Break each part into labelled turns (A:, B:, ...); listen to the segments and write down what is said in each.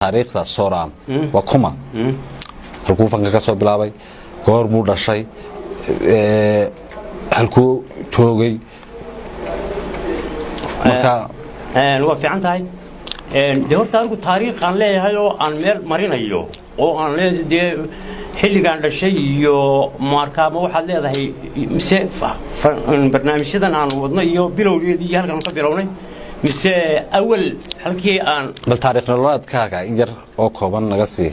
A: taariikhda Sooraan waa kuma halkuu fanka ka soo bilaabay goor muu dhashay halkuu toogay marka
B: waa fiican tahay de horta anigu taariikh aan leeyahay oo aan meel marinayo oo aan leeyahay xilligan dhashay iyo markaa ma waxaad leedahay mise barnaamijyadan aan wadno iyo bilowgeedii halkan ka bilownay mise awal halkii aan
A: bal taariikh nololeedkaaga in yar oo kooban naga sii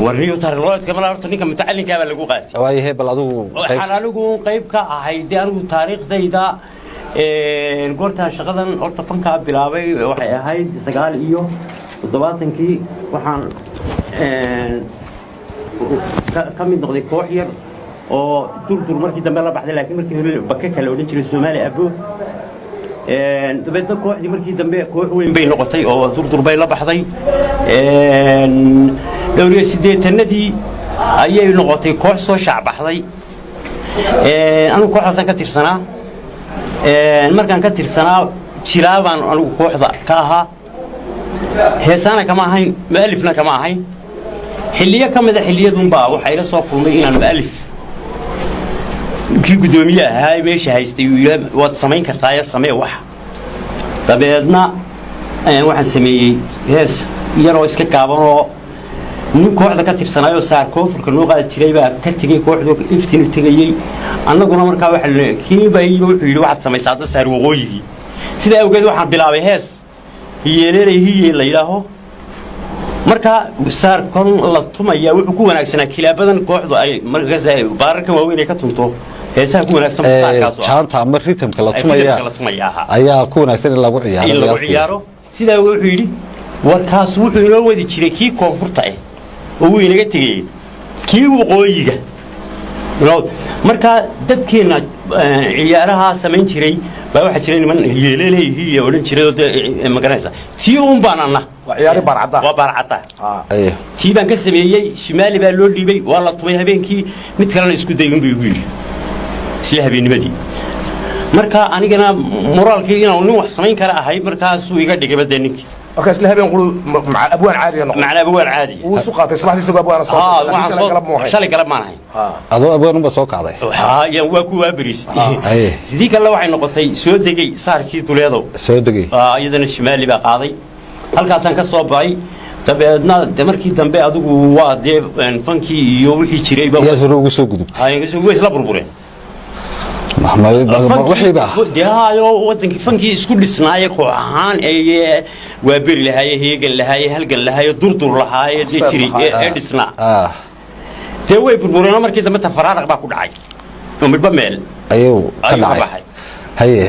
B: warriyo taariikh nololeedka ma horta ninka mutacallinka baa lagu qaatay
A: waayahay bal adigu
B: waxaan anigu qayb ka ahay de anigu taariikhdayda goortaan shaqadan horta fanka bilaabay waxay ahayd 79 waxaan ka mid noqday koox yar oo durdur markii dambe la baxday laakiin markii hore baka kala odhan jiray Soomaali abo dabeedna kooxdii markii dambe koox weyn bay noqotay oo durdur bay la baxday dawriye 80nadii ayay noqotay koox soo shacbaxday anigu kooxdaas ka tirsanaa markaan ka tirsanaa jilaabaan anigu kooxda ka ahaa heesana kama ahayn maalifna kama ahayn xilliyo kamida xilliyadun baa waxa ila soo kulmay inaan maalif kii gudoomiyaha ahaa meesha haystay waad samayn kartaa ya samee wax dabeedna waxaan sameeyey hees yaroo iska gaaban oo nin kooxda ka tirsanaayo saar koonfurka noo qaadi jiray baa ka tegay kooxdu iftiin u tegayay annaguna markaa waxa kiiba iyo wuxuu yiri waxaad samaysaa dad saar waqooyigii sida awgeed waxaan bilaabay hees yeeleelayay la yiraaho marka saar kon la tumaya wuxuu ku wanaagsanaa kilaabadan kooxdu ay markaas baararka waaweyn ay ka tunto heesaha ku wanaagsan saarkaas
A: jaanta ama rhythmka la tumaya ayaa ku wanaagsan in lagu ciyaaro
B: sida wuxuu yiri warkaas wuxuu inoo wadi jiray kii koonfurta ah oo uu inaga tagay kii waqooyiga marka dadkeena ciyaaraha samayn jiray baa waxa jiray niman yeeleelayay oo dhan jiray oo magaranaysa tii uun baanana
C: ciyaari barcada
B: waa barcada tii baan ka sameeyay shimaali baa loo dhiibay waa la tumay habeenkii mid kalena isku dayin buu yiri si habeennimadii marka anigana moraalkii inaan nin wax samayn kara ahay markaas uu iga dhigay badaninkii
C: marka isla habeen qulu abwaan caadi noqon
B: macna abwaan caadi
C: uu suqaatay subaxdii abwaan soo
B: shalay galab maahay
A: adoo abwaan ba soo kacday
B: yaa waa ku waabiristay sidii kale waxay noqotay soo degay saarkii duleedo
A: soo degay
B: iyadana shimaali baa qaaday halkaasaan ka soo baxay dabeedna markii dambe adigu waa dee fankii iyo wixii jiray baa
A: hore ugu soo gudubtay
B: way isla burbureen
A: wixii baa
B: deehayo wadankii fankii isku dhisnaayay koox ahaan ay waa beri lahaayay heegan lahaayay halgan lahaayay durdur lahaayay jiray ee dhisnaa dee way burbureen markii dambe tafaraaraq baa ku dhacay oo midba meel
A: ayuu ka dhacay haye